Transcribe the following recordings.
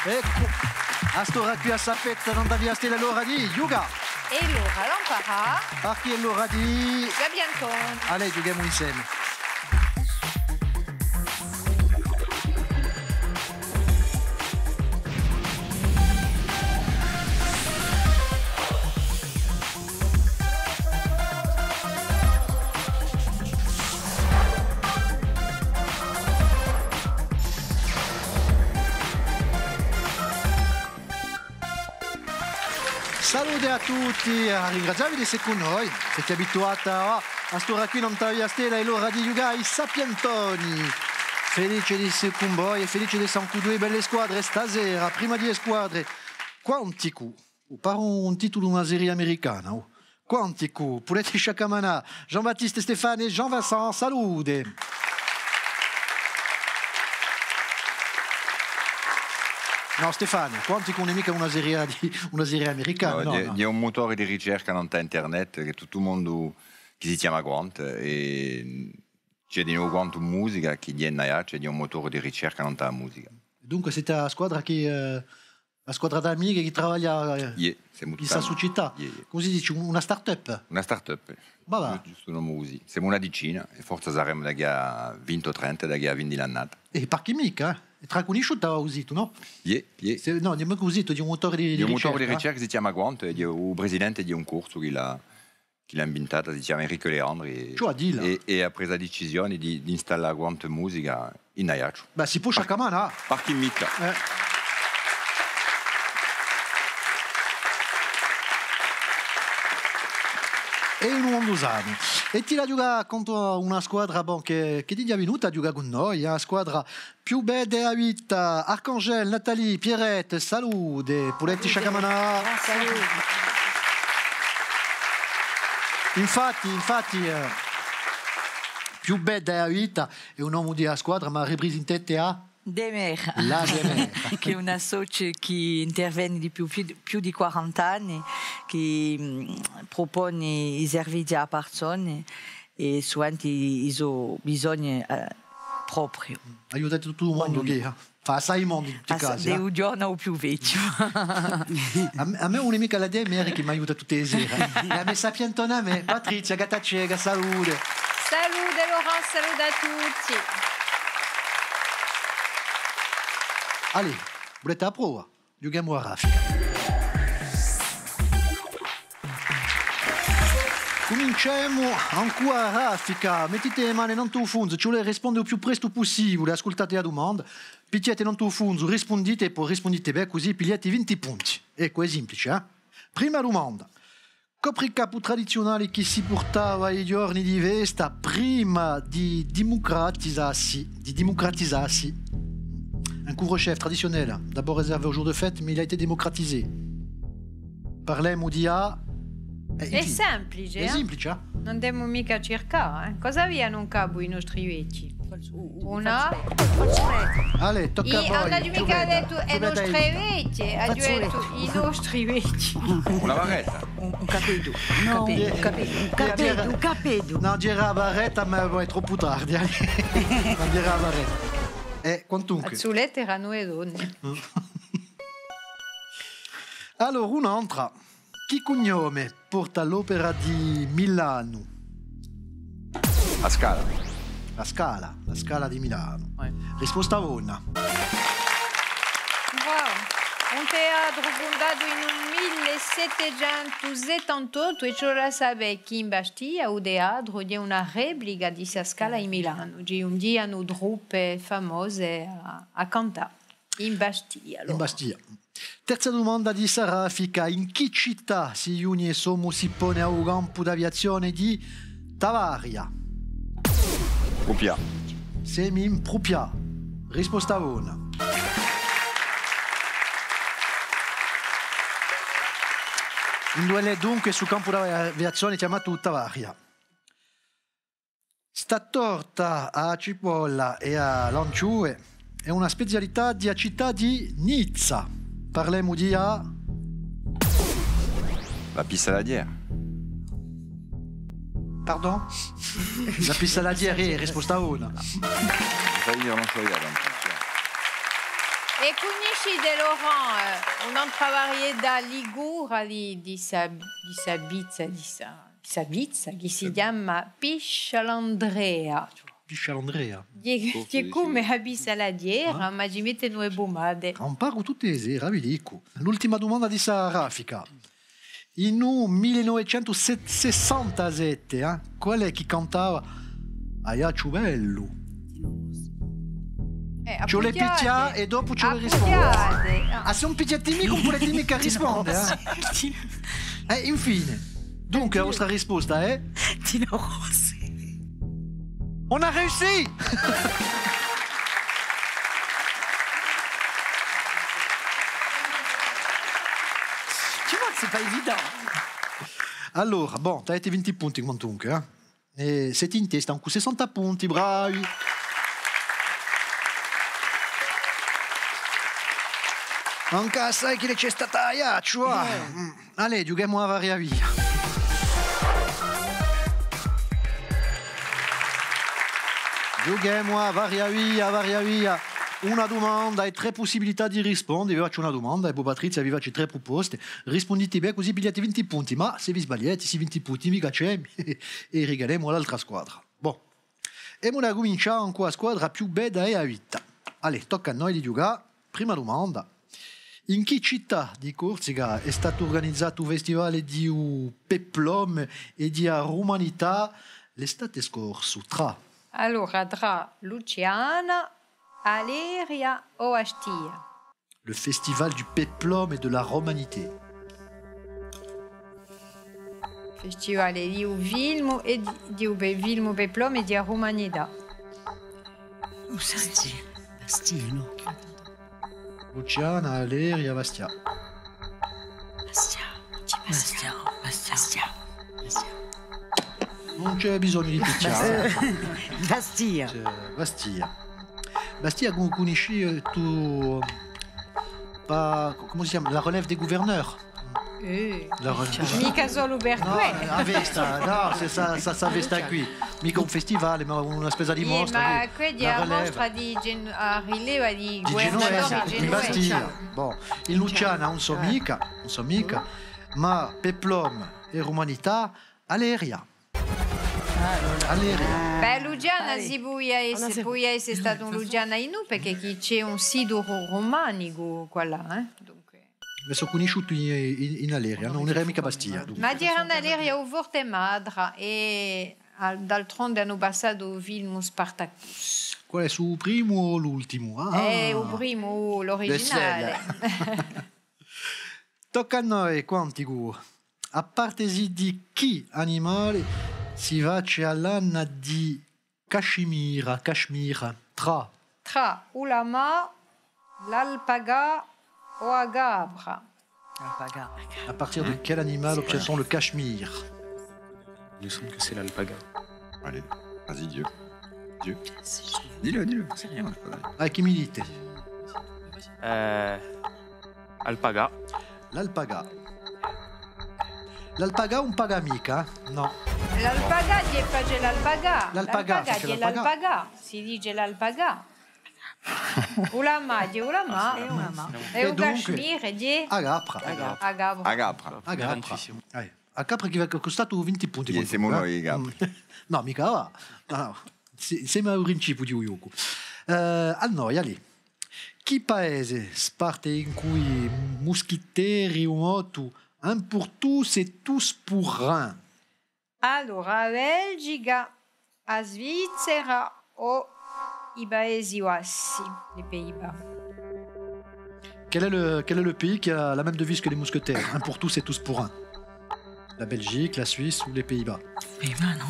Ecco, a stora qui a sapetta non davia stella l'ora di Yuga. E l'ora l'imparà. A chi è l'ora di... Gabianton. Allez, giochiamo insieme. Salute a tutti, ringraziavi di essere con noi, siete abituati a stora qui non tavia stella e l'ora di Yugai Sapientoni. Felice di essere con voi e felice di essere con due belle squadre stasera. Prima di squadre, quantico, pare un titolo di una serie americana. Quantico, Puletti Sciacamana, Jean-Baptiste Stéphane e Jean-Vincent, salute. No, Stefano, Quantico non è mica una serie americana. No, è un motore di ricerca non da internet che tutto il mondo che si chiama Quant e c'è di nuovo Quant musica che c'è un motore di ricerca non da musica. Dunque siete la squadra la squadra d'amici che lavora in questa società. Come si dice, una start-up? Una start-up, giusto nome così. Siamo una decina e forse saremo da che a 20 o 30 da che a 20 l'annata. E parchi mica, È tra conosciuto o usito, no? No, non è usito, di un motore di ricerca. Un motore di ricerca si chiama Quant e il presidente di un corso che l'ha inventato, si chiama Enrico Leandri e ha preso la decisione di installare Quant musica in Ajaccio. Beh, si può sciacamana. Parchi mica. E in un usano. E ti la gioca contro una squadra che ti è venuta a giocare con noi, una squadra più bella della vita. Arcangel, Nathalie, Pierrette, salute, Puletti Sciacamana. Infatti, più bella della vita è un uomo della squadra, ma rappresentante a... Demer, la Demer. che è una socia che interviene di più di 40 anni, che propone i servizi a persone e souvent hanno bisogno proprio. Aiutate tutto il mondo che fa assai mondo in tutti i casi. Un giorno più vecchio. A me un'amica la Demer che mi aiuta tutte le sere. A me Sapientona, a me Patrizia, Gattacega, salute. Salute Laurent, salute a tutti. Allez, volete la prova? Giochiamo a raffica. Cominciamo ancora a raffica. Mettete le mani non tu funzo, ci vuole rispondere il più presto possibile. Ascoltate la domanda, picchiate non tu funzo, rispondete e poi rispondete bene, così pigliate 20 punti. Ecco, è semplice, eh? Prima domanda. Copricapo tradizionale che si portava ai giorni di Vesta prima di democratizzarsi. Un couvre-chef traditionnel, d'abord réservé aux jours de fête, mais il a été démocratisé. Parliamo di A. È semplice. È semplice, eh? Non devo mica cercare. Cosa avevano un cabo i nostri vecchi? Una. Ale, tocca a voi. Non ha mica detto i nostri vecchi, ha detto i nostri vecchi. Una barretta. Un capello. No, un capello. Non dire la barretta, ma è troppo tardi. Non dire la barretta. Quantunque. Azzulette erano le donne. Allora, un'altra. Chi cognome porta l'opera di Milano? La Scala. La Scala di Milano. Risposta una. Wow. Un teatro fondato in 1778 e ciò la sapeva che in Bastia o teatro di una replica di questa Scala in Milano. Di un dia hanno truppe famose a cantare in Bastia. Allora. In Bastia. Terza domanda di Sarafica. In che città si riunisce Sommo si pone a un campo d'aviazione di Tavaria? Prupia. Semi in Prupia. Risposta una. Un duello dunque sul campo d'aviazione chiamato Tavaria. Sta torta a cipolla e a lanciure è una specialità della città di Nizza. Parliamo di A. La pissaladière. Pardon? La pissaladière è risposta una. Non so io. E E conosci De Laurent, un'altra varietà ligura di Sabizza che si chiama Piscialandrea. Piscialandrea. Che come a saladiera, ma ci mette due pomade. Imparo tutte le sere, vi dico. L'ultima domanda di Rafika. In 1967, qual è chi cantava Aiaccio bello? C'ho le picchia e dopo c'ho le risposte. Ah, sei un picchiatimi con quelle timi che risponde, infine. Dunque, la vostra risposta è? Tino Rossi. On a réussi! Tu vois que c'est pas évident. Allora, bon, tu avete 20 punti comunque, E siete in testa con 60 punti, bravi! Anche sai che c'è stata Aiaccio, Allez, giochiamo a varia via. Giochiamo a varia via. Una domanda e 3 possibilità di rispondere. Vi faccio una domanda e poi Patrizia vi faccio 3 proposte. Rispondete bene così pigliate 20 punti. Ma se vi sbagliate, questi 20 punti mica c'è e regaliamo all'altra squadra. Bon. E ora cominciamo con la squadra più bella e a vita. Allez, tocca a noi di giocare. Prima domanda. In che città di Corsica è stato organizzato un festival di peplum e di romanità l'estate scorsa? Allora, tra Luciana, Aleria o Astia? Le festival du peplum et de la romanité. Festival di Vilmo e di Vilmo peplum e di romanità. Bastia, no? Luciana, Aleria, Bastia. Bastia. Non c'è bisogno di picchiare. Bastia. Bastia, come conosci tu... Come si chiama? La relève des gouverneurs. Mica solo per quello. A Vesta, no, sa Vesta qui. Mica un festival, ma una spesa di mostra. Ma qui è una mostra di rileva di governatori di Bastia. Bon. In Luciana non so mica, ma peplum e romanità, Aleria. Beh, Luciana si può essere stato un Luciana in nu perché c'è un sito romanico qua là, Mi sono conosciuto in Aleria, non era mica Bastia. Ma c'era in Aleria un forte madre e d'altronde hanno passato il film Spartacus. Qual è su primo o l'ultimo? È il primo, l'originale. Tocca a noi, Quantico. A parte di chi animale si va all'anna di Kashmir, tra Ulama, l'alpaga o agabra. À partir de quel animal obtient-on le Cachemire? Il me semble que c'est l'alpaga. Allez, vas-y, Dieu. Dis-le. C'est rien. Ah, chi mi dite? Alpaga. L'alpaga. L'alpaga un pagamica? No. L'alpaga è pas l'alpaga. L'alpaga è l'alpaga. Si dice l'alpaga. Ulama di ulama. E un Kashmir di Agapra. Agapra. A Capra che è costato 20 punti. Siamo noi, Gapra. No, mica va. No. Sembra un principio di Uyuku. A noi, lì. Chi paese parte in cui moschiteri o motu un pour tous et tous pour un? Allora, a Belgica, a Svizzera o i Paesi Bassi, les Pays-Bas. Quel est le pays qui a la même devise que les mousquetaires? Un pour tous et tous pour un. La Belgique, la Suisse ou les Pays-Bas? Pays-Bas, non?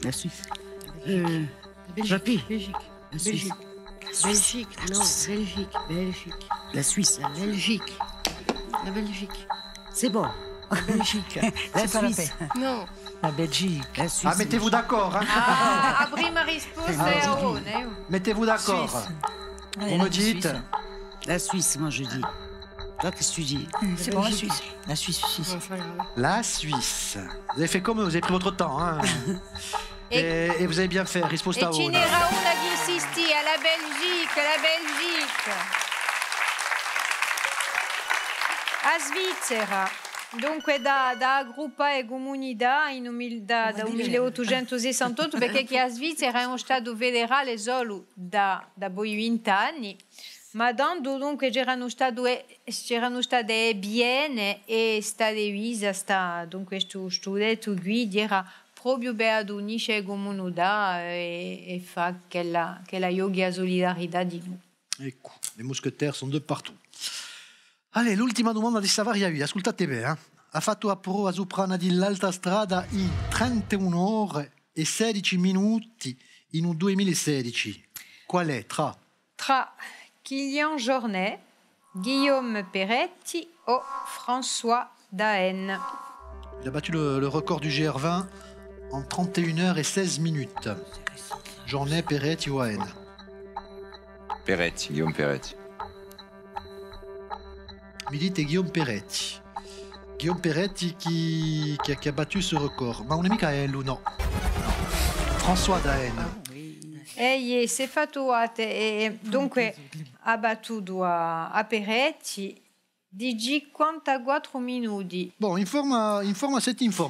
La Suisse. Belgique. La Suisse. Belgique. La Suisse. La Belgique. C'est bon. La Belgique. La Suisse. Non. La Belgique. La Suisse. Ah, mettez-vous d'accord. Hein. A prima risposta è one. Mettez-vous d'accord. Vous me dites? La Suisse, moi je dis. Toi, qu'est-ce que tu dis? C'est bon, la Suisse. La Suisse. La Suisse. Vous avez fait comme vous avez pris votre temps. Hein. Et vous avez bien fait. Risposta e ce n'era una che insistì la Belgique, la Belgique. A Svizzera. Dunque da gruppa e comunità da 1868 perché a Svizzera è uno stato federale solo da poi 20 anni, ma tanto dunque c'erano state biene e sta divisa, dunque questo detto qui era proprio per unire la comunità e fare che la yoga solidarietà di noi. Ecco, les mousquetaires sont de partout. Allez, l'ultima domanda di Savariavi, ascoltate bene. Ha fatto a prova soprana dell'alta strada in 31 ore e 16 minuti in un 2016. Qual è? Tra Kylian Jornet, Guillaume Peretti o François Daen. Il a battu le record du GR20 en 31 heures et 16 minutes. Jornet, Peretti ou Daen? Peretti, Guillaume Peretti. Mi dite Guillaume Peretti. Guillaume Peretti qui a battu ce record. Ma non è mica lui, no. François Daen. Egli si è fatto e dunque ha battuto a Peretti di 54 minuti. Bon, informa,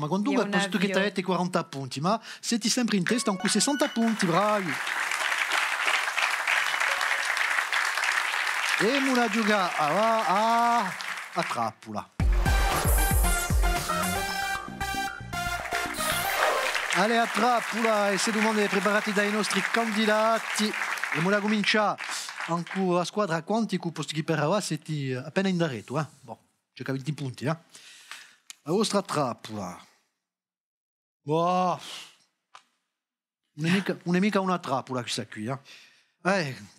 quando tu hai posto che ti avete 40 punti, ma se ti sempre in testa con 60 punti, bravi. E Mula giocare a trappola. Allez, a trappola, e se domande preparati dai nostri candidati. E Mula comincia ancora a squadra a quanti posti che per ora siete appena in daretto, eh? Bon, c'è 20 punti, eh? La vostra trappola. Boh, non è mica una trappola questa qui, eh?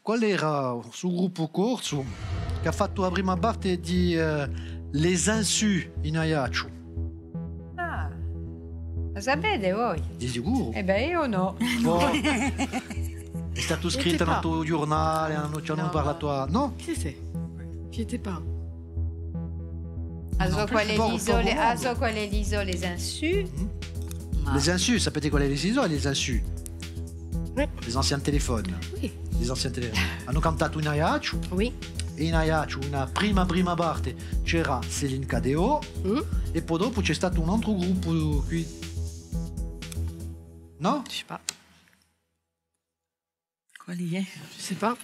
Qual era il suo gruppo corso che ha fatto la prima parte di Les Insus in Ajaccio? Ah, lo sapete voi? Di sicuro? Io no. Oh. È stato scritto nel tuo giornale, ci hanno parlato a... No? Sì, j'y étais pas. So quelle isole Les Insus? Les Insus, sapete qual è les isole, les Insus? Les anciens téléphones. Oui. Les anciens téléphones. Hanno cantato in Ajaccio. Oui. E in Ajaccio, una prima parte, c'era Céline Cadeo. E poi dopo c'è stato un altro gruppo qui. No? Je sais pas. Quali è? Je sais pas.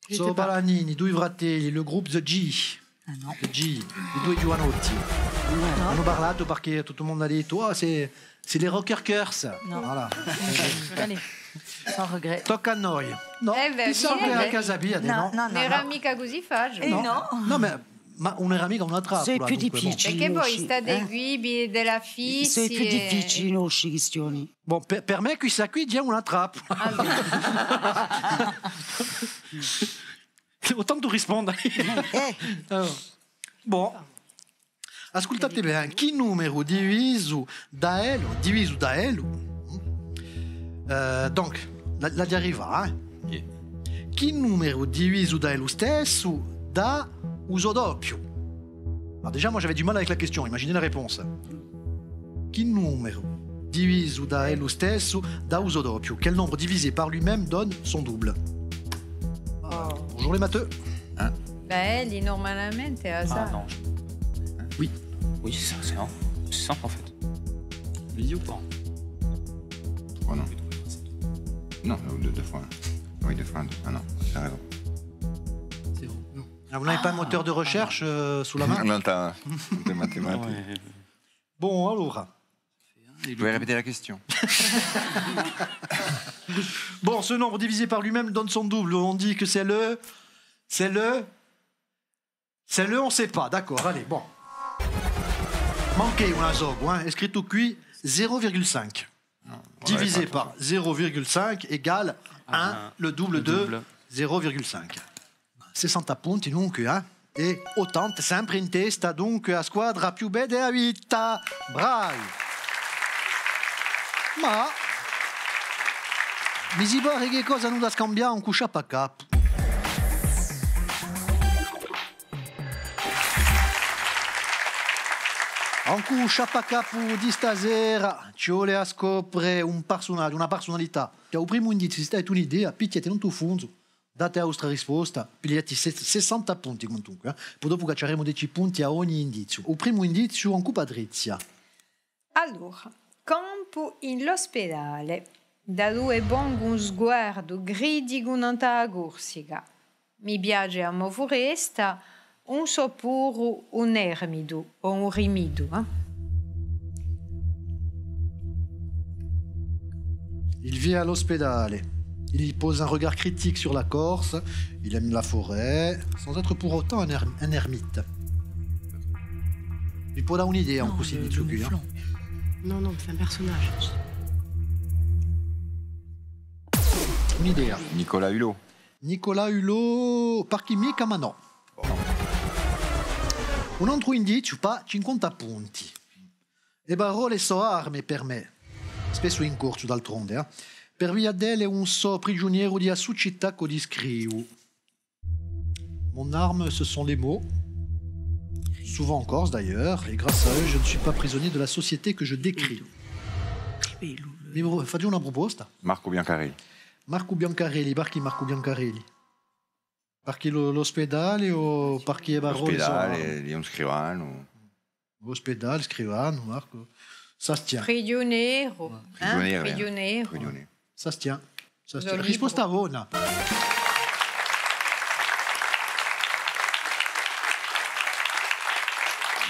So Balanini, due fratelli, le gruppo The G. Ah no. The G, i due giovanotti. No. Hanno parlato perché tutto il mondo ha detto c'est les Rockers. No. Voilà. Allez, sans regret. Tocca a noi. No, chissà che a casa via, no? Non era mica così facile. No, ma non era mica una trappola. C'est più dunque, difficile. Perché poi state qui della Fissi. C'est più difficile le questioni. Bon, per me questa qui è una trappola. Autant tu rispondi. Bon, ascoltate bene, che numero diviso da Elo? Donc, la di arriva, Yeah. Che numero diviso da Elo stesso da uso doppio? Alors déjà, moi j'avais du mal avec la question, imaginez la réponse. Che numero diviso da Elo stesso da uso doppio? Quel nombre divisé par lui-même donne son double? Bonjour les matheux. Lì normalmente è ça. Ah non. Oui. Oui, c'est simple en fait. Midi ou pas? 3 non. Non, deux fois. Oui, 2 fois. Ah non, t'as raison. Ah, vous n'avez pas un moteur de recherche sous la main? Non, t'as des mathématiques. Ouais. Bon, alors. Vous pouvez répéter la question? Bon, ce nombre divisé par lui-même donne son double. On dit que c'est le, on ne sait pas. D'accord, allez, bon. Manqué una zogo, hein. È scritto qui 0,5. Divisé par 0,5 égale 1, le double de 0,5. 60 punti dunque, hein? E 80 sempre in testa dunque a squadra più bella della vita. Bravi! Ma mi si pare che cosa non da scambiare un cuscia a capo. Anche Sciappacapo di stasera ci vuole scoprire un personaggio, una personalità. Il primo indizio, se hai un'idea, picchiate non tu fondo, date la vostra risposta, pigliate 60 punti comunque. Poi dopo cacceremo 10 punti a ogni indizio. Il primo indizio, anche Patrizia. Allora, campo in l'ospedale, da dove bongo un sguardo gridigo nanta gorsiga. Mi piace a foresta, un sopuro, un ermido o un rimido. Il vit à l'ospedale. Il pose un regard critique sur la Corse. Il aime la forêt, sans être pour autant un ermite. Il peut avoir une idée en così di trucchi. Non, non, c'est un personnage. Un'idea. Nicolas Hulot. Nicolas Hulot, parchi mica ma no. Un altro indizio fa 50 punti. Le parole sono armi per me, spesso in corso d'altronde. Per via d'elle un so prigioniero di sua città che descrivo. Mon arme, ce sont les mots, souvent en Corse d'ailleurs, et grâce à eux, je ne suis pas prisonnier de la société que je décris. Fate una proposta. Marco Biancarelli. Marco Biancarelli, parchi Marco Biancarelli. Parchi l'ospedale o parchi le parole? L'ospedale, è un scrivano. L'ospedale, scrivano, Marco. Ça se tient. Prigioniero. Prigioniero. Ça se tient. Ça se tient. Risposta buona.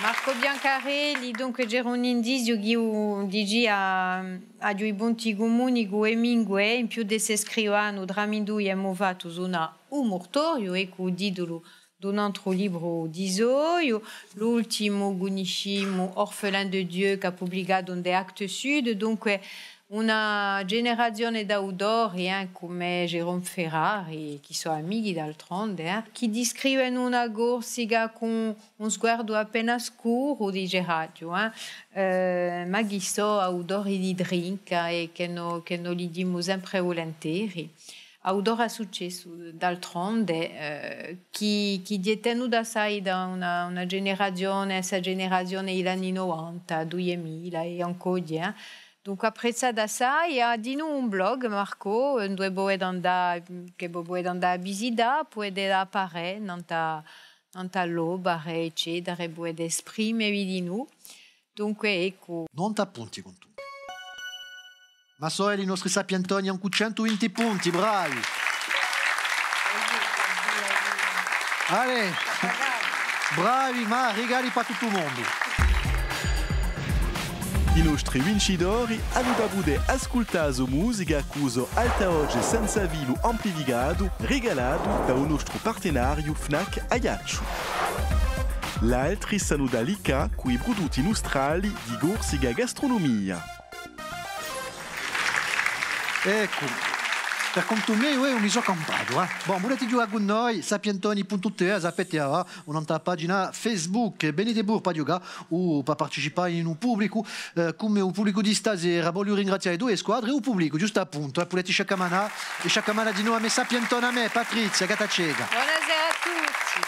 Marco Biancarelli, dunque c'era un indizio che dice a due punti comuni che Hemingway, in più di se scrivano, Dramindu e movato una umortorio e che titolo di un altro libro di Zoio, l'ultimo Guniscimo, Orphelin de Dieu, che ha pubblicato un De Actes Sud, dunque una generazione d'autori come Jérôme Ferrari, che sono amici d'altronde, che descrivono una gorsiga con un sguardo appena scuro, dice radio, ma che sono autori di drink e che non li diamo sempre volentieri. Autori a successo d'altronde, che detenuta assai da una generazione, essa generazione degli anni 90, 2000 e ancora. Donc apprezzata assai, ha di noi un blog, Marco, dove puoi andare a visitare, puoi apparire nella loba, eccetera, puoi esprimervi di noi. Dunque, ecco. Non ti appunti con tu. Ma so i nostri sapientoni hanno 120 punti, bravi. Allez, bravi, ma regali per tutto il mondo. I nostri vincitori hanno avuto ascoltato musica cuso alta oggi senza vilo amplificato regalato da un nostro partenario FNAC Ajaccio. L'altri sono da Lica con i prodotti nostrali di Gorsiga Gastronomia. Ecco, per conto mio mi sono comprato. Bon, volete giocare con noi? Sapientoni.it, sapete, una pagina Facebook, venite pure per giocare o per partecipare in un pubblico, come un pubblico di stasera. Voglio ringraziare due squadre e un pubblico, giusto appunto. Volete sciacamana e sciacamana di noi a me, Sapientone a me, Patrizia, Gatacega. Buonasera a tutti.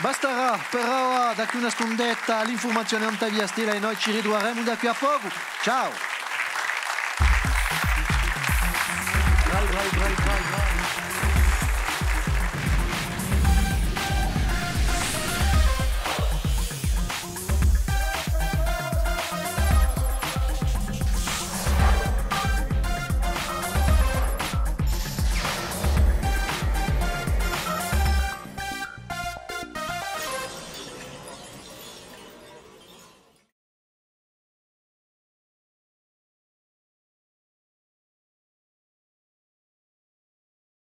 Basterà però da qui una stondetta l'informazione non via stella e noi ci ritroveremo da qui a poco. Ciao!